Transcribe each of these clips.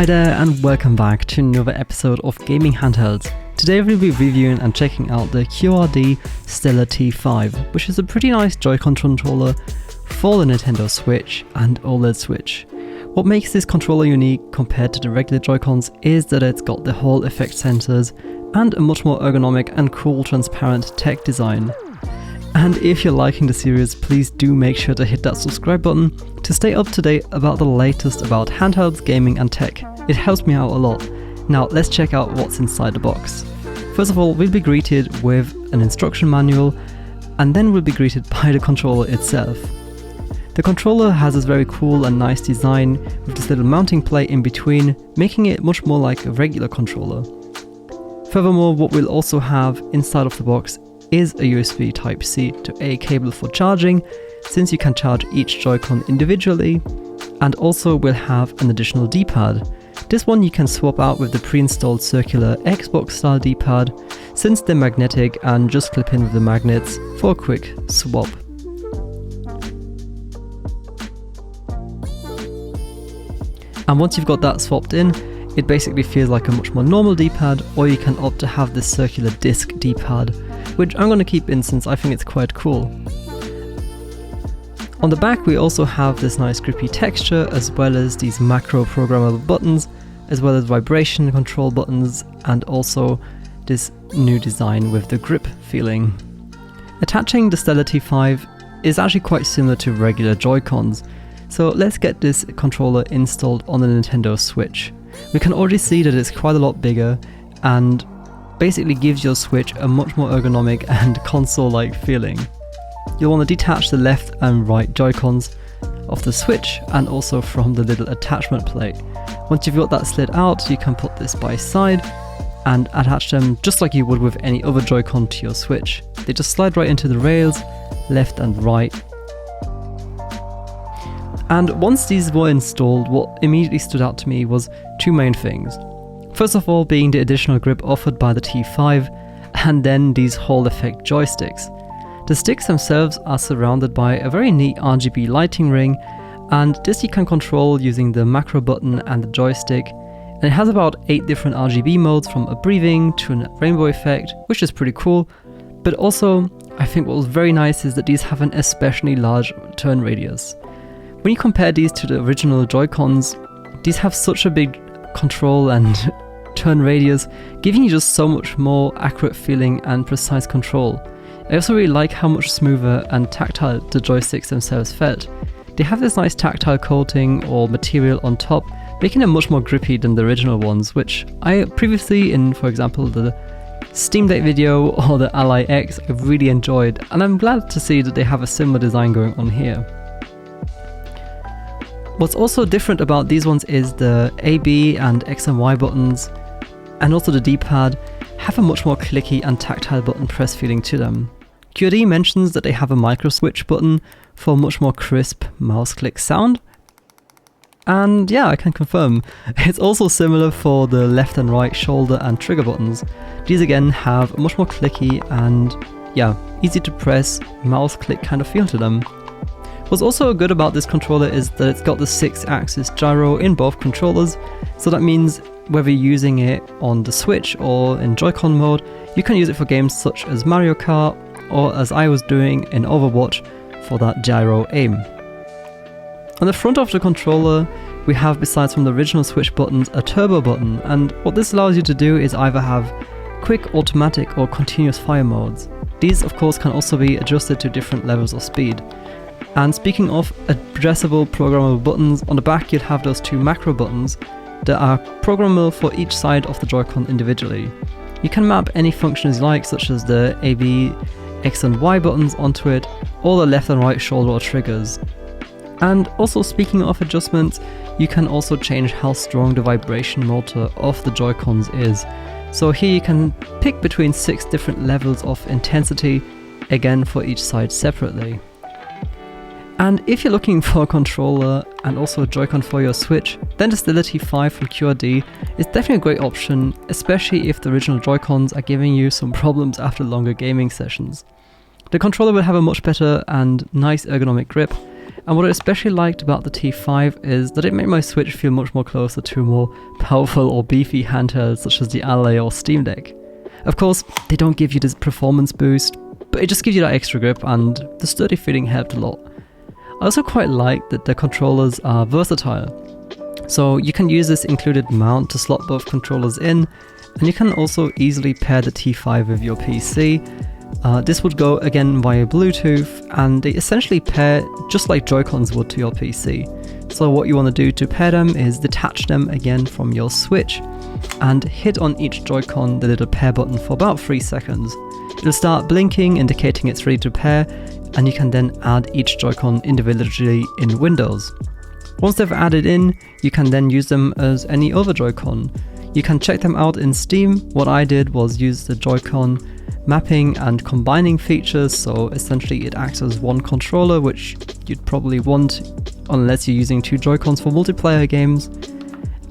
Hi there and welcome back to another episode of Gaming Handhelds. Today we'll be reviewing and checking out the QRD Stellar T5, which is a pretty nice Joy-Con controller for the Nintendo Switch and OLED Switch. What makes this controller unique compared to the regular Joy-Cons is that it's got the Hall effect sensors and a much more ergonomic and cool transparent tech design. And if you're liking the series, please do make sure to hit that subscribe button to stay up to date about the latest about handhelds, gaming and tech. It helps me out a lot. Now let's check out what's inside the box. First of all, we'll be greeted with an instruction manual and then we'll be greeted by the controller itself. The controller has this very cool and nice design with this little mounting plate in between, making it much more like a regular controller. Furthermore, what we'll also have inside of the box is a USB Type-C to A cable for charging, since you can charge each Joy-Con individually, and also we'll have an additional D-Pad. This one you can swap out with the pre-installed circular Xbox style D-Pad, since they're magnetic and just clip in with the magnets for a quick swap. And once you've got that swapped in, it basically feels like a much more normal D-Pad, or you can opt to have this circular disc D-Pad, which I'm going to keep in since I think it's quite cool. On the back we also have this nice grippy texture, as well as these macro programmable buttons, as well as vibration control buttons, and also this new design with the grip feeling. Attaching the Stellar T5 is actually quite similar to regular Joy-Cons, so let's get this controller installed on the Nintendo Switch. We can already see that it's quite a lot bigger and basically gives your Switch a much more ergonomic and console-like feeling. You'll want to detach the left and right Joy-Cons of the Switch and also from the little attachment plate. Once you've got that slid out, you can put this by side and attach them just like you would with any other Joy-Con to your Switch. They just slide right into the rails, left and right. And once these were installed, what immediately stood out to me was two main things. First of all being the additional grip offered by the T5, and then these Hall effect joysticks. The sticks themselves are surrounded by a very neat RGB lighting ring, and this you can control using the macro button and the joystick, and it has about 8 different RGB modes, from a breathing to a rainbow effect, which is pretty cool. But also, I think what was very nice is that these have an especially large turn radius. When you compare these to the original Joy-Cons, these have such a big control and turn radius, giving you just so much more accurate feeling and precise control. I also really like how much smoother and tactile the joysticks themselves felt. They have this nice tactile coating or material on top, making them much more grippy than the original ones, which I previously in, for example, the Steam Deck video or the Ally X, I've really enjoyed, and I'm glad to see that they have a similar design going on here. What's also different about these ones is the A, B and X and Y buttons, and also the D-pad, have a much more clicky and tactile button press feeling to them. QRD mentions that they have a micro switch button for a much more crisp mouse click sound. And yeah, I can confirm. It's also similar for the left and right shoulder and trigger buttons. These again have a much more clicky and yeah, easy to press mouse click kind of feel to them. What's also good about this controller is that it's got the 6-axis gyro in both controllers, so that means whether you're using it on the Switch or in Joy-Con mode, you can use it for games such as Mario Kart, or as I was doing in Overwatch, for that gyro aim. On the front of the controller, we have, besides from the original Switch buttons, a turbo button, and what this allows you to do is either have quick, automatic or continuous fire modes. These of course can also be adjusted to different levels of speed. And speaking of addressable programmable buttons, on the back you'd have those 2 macro buttons that are programmable for each side of the Joy-Con individually. You can map any functions you like, such as the A, B, X and Y buttons onto it, or the left and right shoulder or triggers. And also speaking of adjustments, you can also change how strong the vibration motor of the Joy-Cons is. So here you can pick between 6 different levels of intensity, again for each side separately. And if you're looking for a controller and also a Joy-Con for your Switch, then the Stellar T5 from QRD is definitely a great option, especially if the original Joy-Cons are giving you some problems after longer gaming sessions. The controller will have a much better and nice ergonomic grip, And what I especially liked about the T5 is that it made my Switch feel much more closer to a more powerful or beefy handheld such as the Ally or Steam Deck. Of course, they don't give you this performance boost, but it just gives you that extra grip, and the sturdy feeling helped a lot. I also quite like that the controllers are versatile. So you can use this included mount to slot both controllers in, and you can also easily pair the T5 with your PC. This would go again via Bluetooth, and they essentially pair just like Joy-Cons would to your PC. So what you want to do to pair them is detach them again from your Switch and hit on each Joy-Con the little pair button for about 3 seconds. It'll start blinking, indicating it's ready to pair, and you can then add each Joy-Con individually in Windows. Once they've added in, you can then use them as any other Joy-Con. You can check them out in Steam. What I did was use the Joy-Con mapping and combining features, so essentially it acts as one controller, which you'd probably want unless you're using 2 Joy-Cons for multiplayer games.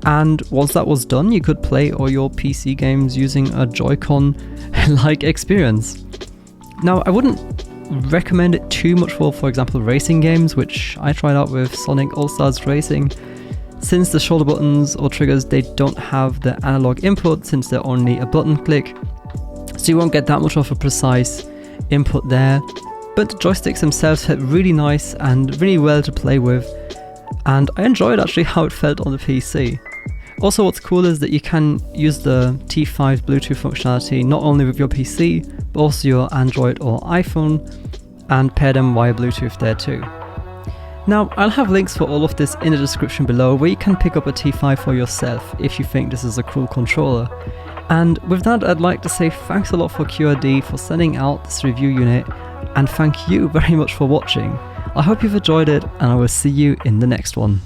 And once that was done, you could play all your PC games using a Joy-Con-like experience. Now, I wouldn't recommend it too much for example, racing games, which I tried out with Sonic All-Stars Racing. Since the shoulder buttons or triggers, they don't have the analog input since they're only a button click, so you won't get that much of a precise input there. But the joysticks themselves felt really nice and really well to play with, and I enjoyed actually how it felt on the PC. Also, what's cool is that you can use the T5's Bluetooth functionality not only with your PC, but also your Android or iPhone, and pair them via Bluetooth there too. Now, I'll have links for all of this in the description below, where you can pick up a T5 for yourself if you think this is a cool controller. And with that, I'd like to say thanks a lot for QRD for sending out this review unit, and thank you very much for watching. I hope you've enjoyed it, and I will see you in the next one.